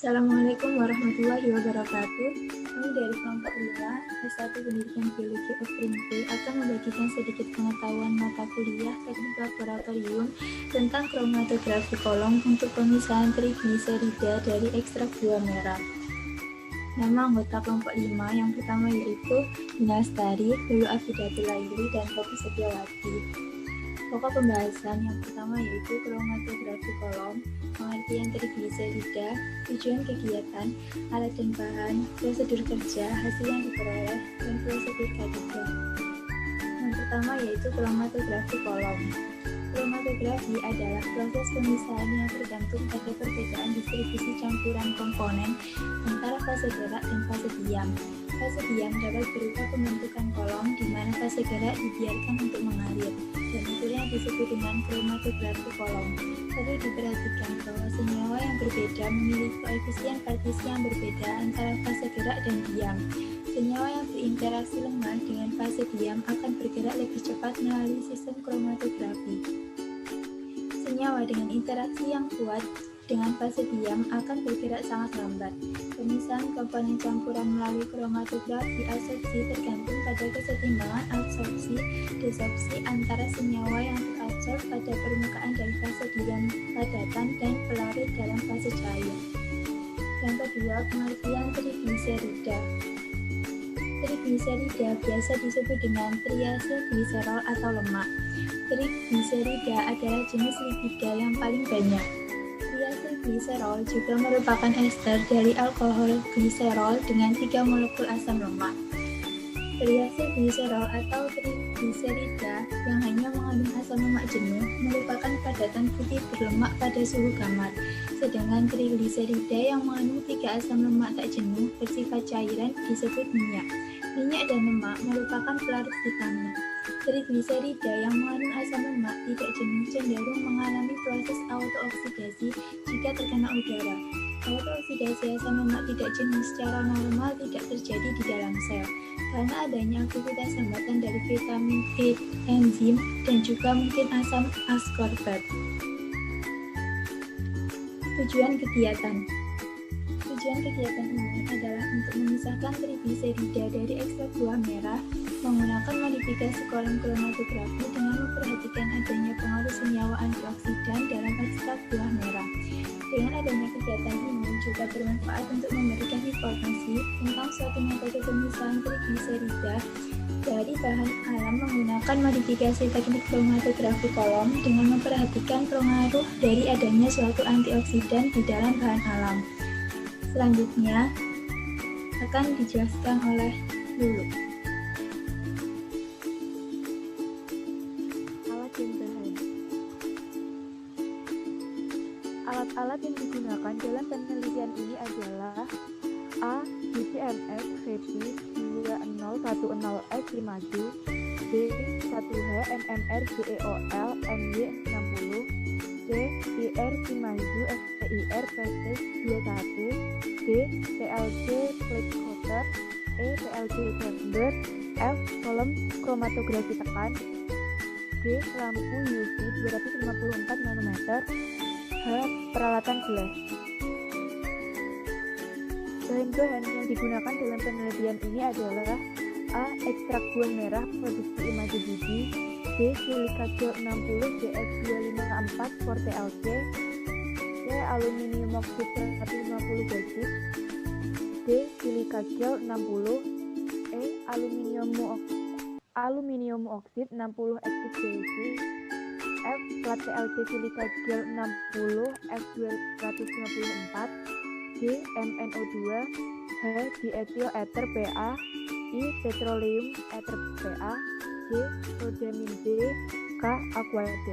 Assalamualaikum warahmatullahi wabarakatuh. Kami dari kelompok 5, S1 Pendidikan Biologi Uprimpu akan membagikan sedikit pengetahuan mata kuliah teknik laboratorium tentang kromatografi kolom untuk pemisahan trigliserida dari ekstrak buah merah. Nama anggota kelompok 5 yang pertama yaitu Dina Lestari, Lulu Afidatul Laili, dan Poppy Setiawati. Pokok pembahasan yang pertama yaitu kromatografi kolom, pengertian trigliserida, tujuan kegiatan, alat dan bahan, prosedur kerja, hasil yang diperoleh, dan prosedur ketiga. Yang pertama yaitu kromatografi kolom. Kromatografi adalah proses pemisahan yang tergantung pada perbedaan distribusi campuran komponen antara fase gerak dan fase diam. Fase diam dapat berupa pembentukan kolom di mana fase gerak dibiarkan untuk mengalir, dan itulah yang disebut dengan kromatografi kolom. Perlu diperhatikan bahwa senyawa yang berbeda memiliki koefisien partisi yang berbeda antara fase gerak dan diam. Senyawa yang berinteraksi lemah dengan fase diam akan bergerak lebih cepat melalui sistem kromatografi. Senyawa dengan interaksi yang kuat dengan fase diam akan bergerak sangat lambat. Pemisahan komponen campuran melalui kromatografi absorpsi tergantung pada kesetimbangan absorpsi-desorpsi antara senyawa yang terabsorb pada permukaan dari fase diam padatan dan pelarut dalam fase cair. Yang kedua, pengertian trigliserida. Trigliserida biasa disebut dengan triacylglycerol atau lemak. Trigliserida adalah jenis lipida yang paling banyak. Triacylglycerol juga merupakan ester dari alkohol gliserol dengan 3 molekul asam lemak. Triacylglycerol atau trigliserida yang hanya mengandung asam lemak jenuh merupakan padatan putih berlemak pada suhu kamar. Sedangkan trigliserida yang mengandung 3 asam lemak tak jenuh bersifat cairan disebut minyak. Minyak dan lemak merupakan pelarut vitamin. Trigliserida yang mengandung asam lemak tidak jenuh cenderung mengalami proses autooksidasi jika terkena udara. Autooksidasi asam lemak tidak jenuh secara normal tidak terjadi di dalam sel, karena adanya aktivitas hambatan dari vitamin B, enzim, dan juga mungkin asam askorbat. Tujuan kegiatan ini adalah untuk memisahkan trigliserida dari ekstrak buah merah menggunakan modifikasi kolom kromatografi dengan memperhatikan adanya pengaruh senyawa antioksidan dalam ekstrak buah merah. Dengan adanya kegiatan ini juga bermanfaat untuk memberikan informasi tentang suatu metode pemisahan trigliserida dari bahan alam menggunakan modifikasi teknik kromatografi kolom dengan memperhatikan pengaruh dari adanya suatu antioksidan di dalam bahan alam. Selanjutnya akan dijelaskan oleh Lulu. Alat dan bahan. Alat-alat yang digunakan dalam penelitian ini adalah A. BCMS VP 2010X 5G, B. 1H MMR GEOL MY60, C. IR Shimazu STIR PSS 21, D. PLC plate coater, E. PLC chamber, F. kolom kromatografi tekan, G. lampu UV 254 nanometer, H. peralatan flash. Bahan-bahan yang digunakan dalam penelitian ini adalah A. ekstrak buah merah produksi Imago biji, B. silika gel 60 GX254 4TLC, C. aluminium oxid 150 basis, D. silika gel 60, E. aluminium oxid 60 XXJC, F. plat PLC silika gel 60 F254, G. MnO2, H. diethyl ether PA, I. petroleum ether PA, J. rodamin D, K. aqueous.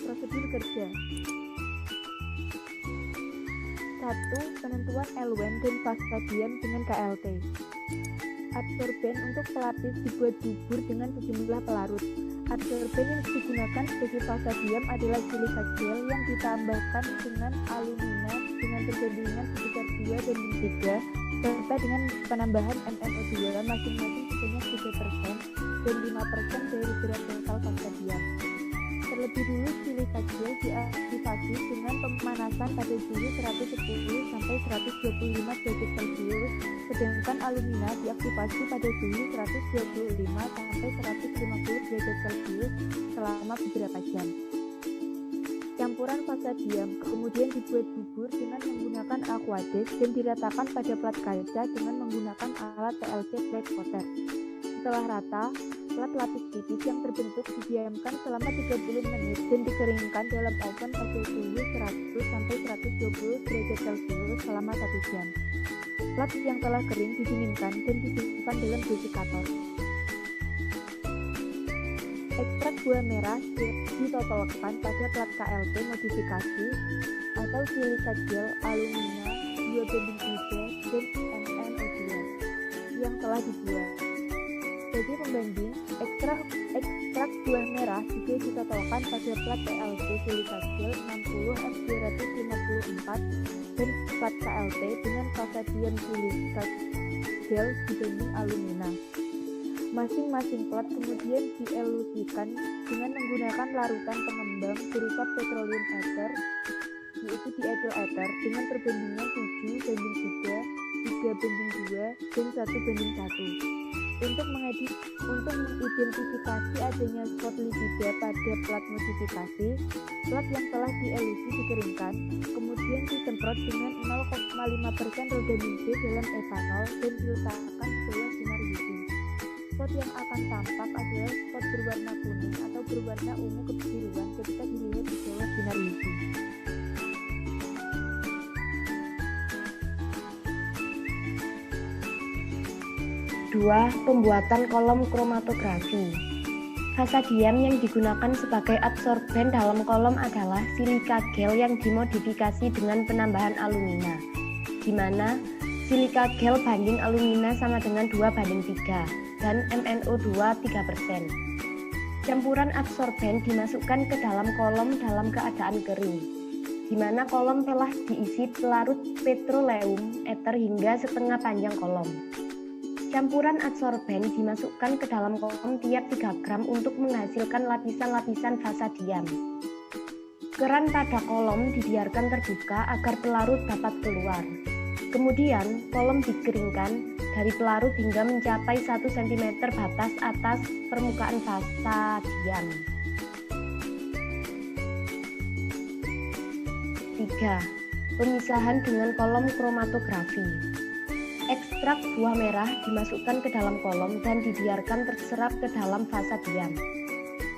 Prosedur kerja. 1. Penentuan eluen dan fasa diam dengan KLT. Adsorben untuk pelapis dibuat bubur dengan sejumlah pelarut. Adsorben yang digunakan sebagai fasa diam adalah silika gel yang ditambahkan dengan alumina dengan perbandingan sebesar 2 banding 3 serta dengan penambahan MnO2 masing-masing sebanyak 3% dan 5% dari berat total fasa diam. Terlebih dulu silika gel diaktifasi dengan pemanasan pada suhu 110 sampai 125 derajat Celcius, sedangkan alumina diaktifasi pada suhu 125 sampai 150 derajat Celcius selama beberapa jam. Campuran vasadium kemudian dibuat bubur dengan menggunakan aqueous dan diratakan pada plat kaca dengan menggunakan alat PLC plate coater. Setelah rata, plat lapis tipis yang terbentuk didiamkan selama 30 menit dan dikeringkan dalam oven pada suhu 100 sampai 120 derajat Celcius selama 1 jam. Plat yang telah kering didinginkan dan disimpan dalam desikator. Ekstrak buah merah ditotolkan pada plat KLP modifikasi atau silika gel alumina 2:3 dan MnO2 yang telah dibuat. Sebagai pembanding, ekstrak buah merah juga ditotolkan pada plat PLP silika gel 60F254 dan plat KLP dengan vasadium silika gel dibanding alumina. Masing-masing plat kemudian dielusikan dengan menggunakan larutan pengembang berupa petroleum ether, yaitu diethyl ether dengan perbandingan 7:3, 3:2, dan 1:1. Untuk mengidentifikasi adanya spot lipida pada plat modifikasi, plat yang telah dielusi dikeringkan, kemudian disemprot dengan 0,5% rodamin B dalam etanol dan diletakkan di bawah sinar UV. Spot yang akan tampak adalah spot berwarna kuning atau berwarna ungu kebiruan ketika dilihat di bawah sinar UV. Dua, pembuatan kolom kromatografi. Vasadium yang digunakan sebagai adsorben dalam kolom adalah silika gel yang dimodifikasi dengan penambahan alumina, di mana silika gel banding alumina sama dengan 2:3 dan MnO2 3%. Campuran adsorben dimasukkan ke dalam kolom dalam keadaan kering, di mana kolom telah diisi pelarut petroleum ether hingga setengah panjang kolom. Campuran adsorben dimasukkan ke dalam kolom tiap 3 gram untuk menghasilkan lapisan-lapisan vasadium. Keran pada kolom dibiarkan terbuka agar pelarut dapat keluar. Kemudian, kolom dikeringkan dari pelarut hingga mencapai 1 cm batas atas permukaan vasadium. 3. Pemisahan dengan kolom kromatografi. Ekstrak buah merah dimasukkan ke dalam kolom dan dibiarkan terserap ke dalam vasadium.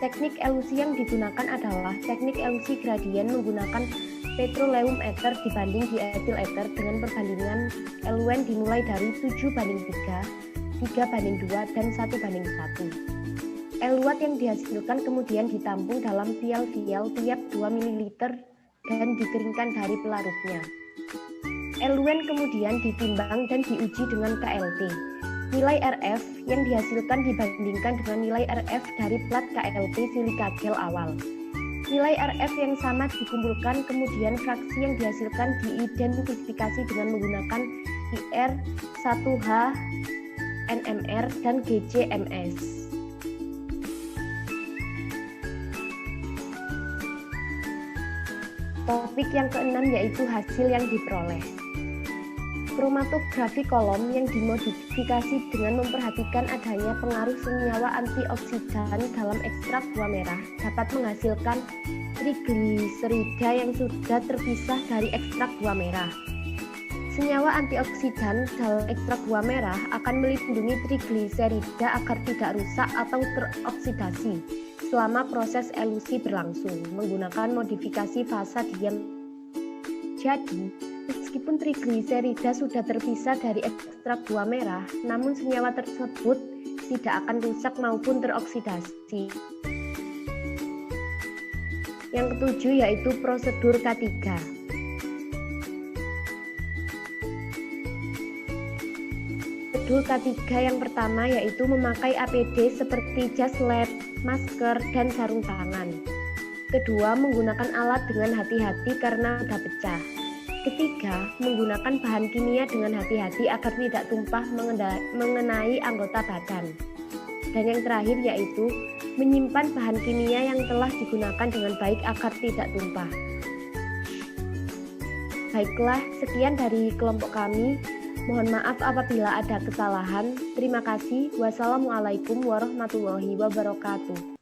Teknik elusi yang digunakan adalah teknik elusi gradien menggunakan petroleum ether dibanding diethyl ether dengan perbandingan eluen dimulai dari 7:3, 3:2, dan 1:1. Eluat yang dihasilkan kemudian ditampung dalam vial-vial tiap 2 ml dan dikeringkan dari pelarutnya. Eluen kemudian ditimbang dan diuji dengan KLT. Nilai RF yang dihasilkan dibandingkan dengan nilai RF dari plat KLT silika gel awal. Nilai RF yang sama dikumpulkan, kemudian fraksi yang dihasilkan diidentifikasi dengan menggunakan IR1H, NMR, dan GCMS. Topik yang keenam yaitu hasil yang diperoleh. Kromatografi kolom yang dimodifikasi dengan memperhatikan adanya pengaruh senyawa antioksidan dalam ekstrak buah merah dapat menghasilkan trigliserida yang sudah terpisah dari ekstrak buah merah. Senyawa antioksidan dalam ekstrak buah merah akan melindungi trigliserida agar tidak rusak atau teroksidasi selama proses elusi berlangsung menggunakan modifikasi vasadium. Jadi, meskipun trigliserida sudah terpisah dari ekstrak buah merah, namun senyawa tersebut tidak akan rusak maupun teroksidasi. Yang ketujuh yaitu prosedur K3. Prosedur K3 yang pertama yaitu memakai APD seperti jas lab, masker, dan sarung tangan. Kedua, menggunakan alat dengan hati-hati karena mudah pecah. Ketiga, menggunakan bahan kimia dengan hati-hati agar tidak tumpah mengenai anggota badan. Dan yang terakhir yaitu menyimpan bahan kimia yang telah digunakan dengan baik agar tidak tumpah. Baiklah, sekian dari kelompok kami. Mohon maaf apabila ada kesalahan. Terima kasih. Wassalamualaikum warahmatullahi wabarakatuh.